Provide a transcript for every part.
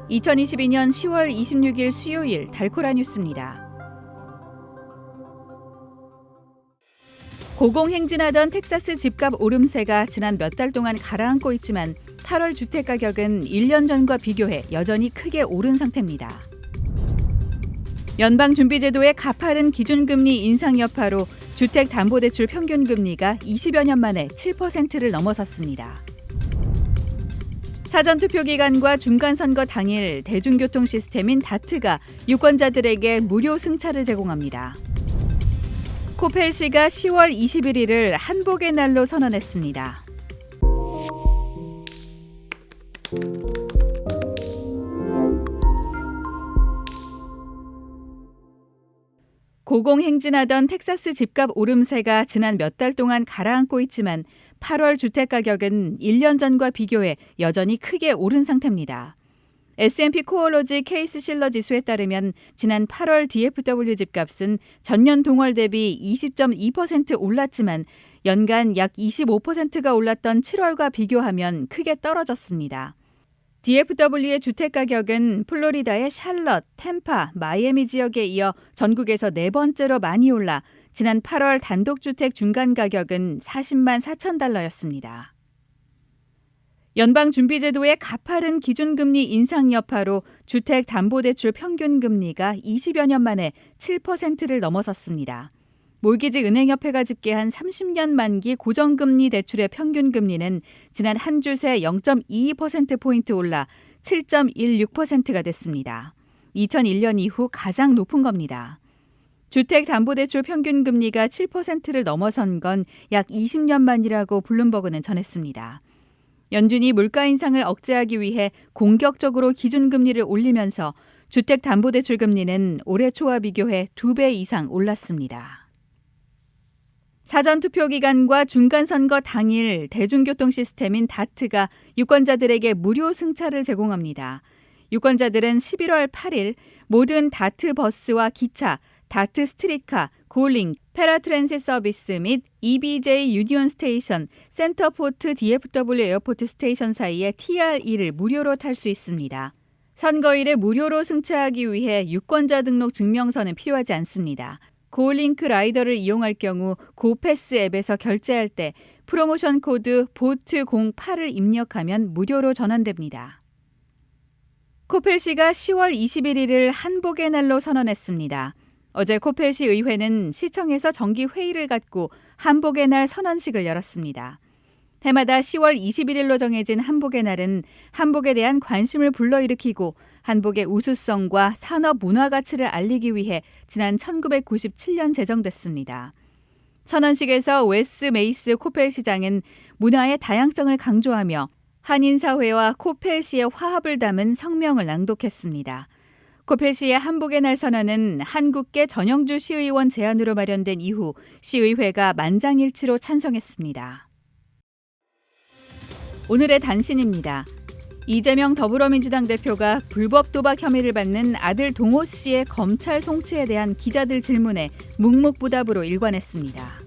2022년 10월 26일 수요일 달코라 뉴스입니다. 고공행진하던 텍사스 집값 오름세가 지난 몇 달 동안 가라앉고 있지만 8월 주택가격은 1년 전과 비교해 여전히 크게 오른 상태입니다. 연방준비제도의 가파른 기준금리 인상 여파로 주택담보대출 평균금리가 20여 년 만에 7%를 넘어섰습니다. 사전투표 기간과 중간선거 당일 대중교통 시스템인 다트가 유권자들에게 무료 승차를 제공합니다. 코펠시가 10월 21일을 한복의 날로 선언했습니다. 고공행진하던 텍사스 집값 오름세가 지난 몇 달 동안 가라앉고 있지만 8월 주택가격은 1년 전과 비교해 여전히 크게 오른 상태입니다. S&P 코올로지 케이스 실러 지수에 따르면 지난 8월 DFW 집값은 전년 동월 대비 20.2% 올랐지만 연간 약 25%가 올랐던 7월과 비교하면 크게 떨어졌습니다. DFW의 주택가격은 플로리다의 샬럿, 템파, 마이애미 지역에 이어 전국에서 네 번째로 많이 올라 지난 8월 단독주택 중간가격은 40만 4천 달러였습니다. 연방준비제도의 가파른 기준금리 인상 여파로 주택담보대출 평균금리가 20여 년 만에 7%를 넘어섰습니다. 몰기지 은행협회가 집계한 30년 만기 고정금리 대출의 평균금리는 지난 한 주 새 0.22%포인트 올라 7.16%가 됐습니다. 2001년 이후 가장 높은 겁니다. 주택담보대출 평균금리가 7%를 넘어선 건 약 20년 만이라고 블룸버그는 전했습니다. 연준이 물가 인상을 억제하기 위해 공격적으로 기준금리를 올리면서 주택담보대출 금리는 올해 초와 비교해 2배 이상 올랐습니다. 사전투표 기간과 중간선거 당일 대중교통 시스템인 다트가 유권자들에게 무료 승차를 제공합니다. 유권자들은 11월 8일 모든 다트 버스와 기차, 다트 스트리트카, 골링, 패라트랜sit 서비스 및 EBJ 유니온 스테이션, 센터포트 DFW 에어포트 스테이션 사이의 TR2를 무료로 탈 수 있습니다. 선거일에 무료로 승차하기 위해 유권자 등록 증명서는 필요하지 않습니다. 고링크 라이더를 이용할 경우 고패스 앱에서 결제할 때 프로모션 코드 BOT08을 입력하면 무료로 전환됩니다. 코펠시가 10월 21일을 한복의 날로 선언했습니다. 어제 코펠시 의회는 시청에서 정기 회의를 갖고 한복의 날 선언식을 열었습니다. 해마다 10월 21일로 정해진 한복의 날은 한복에 대한 관심을 불러일으키고 한복의 우수성과 산업 문화 가치를 알리기 위해 지난 1997년 제정됐습니다. 선언식에서 웨스 메이스 코펠 시장은 문화의 다양성을 강조하며 한인사회와 코펠시의 화합을 담은 성명을 낭독했습니다. 코펠시의 한복의 날 선언은 한국계 전영주 시의원 제안으로 마련된 이후 시의회가 만장일치로 찬성했습니다. 오늘의 단신입니다. 이재명 더불어민주당 대표가 불법 도박 혐의를 받는 아들 동호 씨의 검찰 송치에 대한 기자들 질문에 묵묵부답으로 일관했습니다.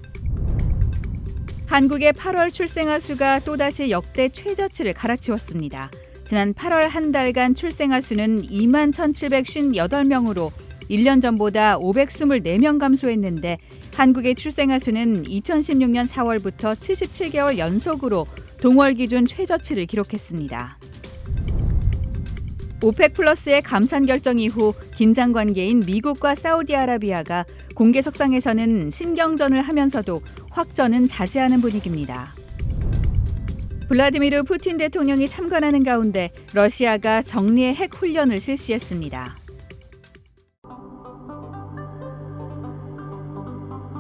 한국의 8월 출생아 수가 또다시 역대 최저치를 갈아치웠습니다. 지난 8월 한 달간 출생아 수는 2만 1,758명으로 1년 전보다 524명 감소했는데 한국의 출생아 수는 2016년 4월부터 77개월 연속으로 동월 기준 최저치를 기록했습니다. 오펙 플러스의 감산 결정 이후 긴장 관계인 미국과 사우디아라비아가 공개석상에서는 신경전을 하면서도 확전은 자제하는 분위기입니다. 블라디미르 푸틴 대통령이 참관하는 가운데 러시아가 정례 핵 훈련을 실시했습니다.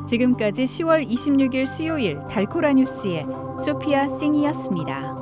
지금까지 10월 26일 수요일 달코라 뉴스의 소피아 싱이었습니다.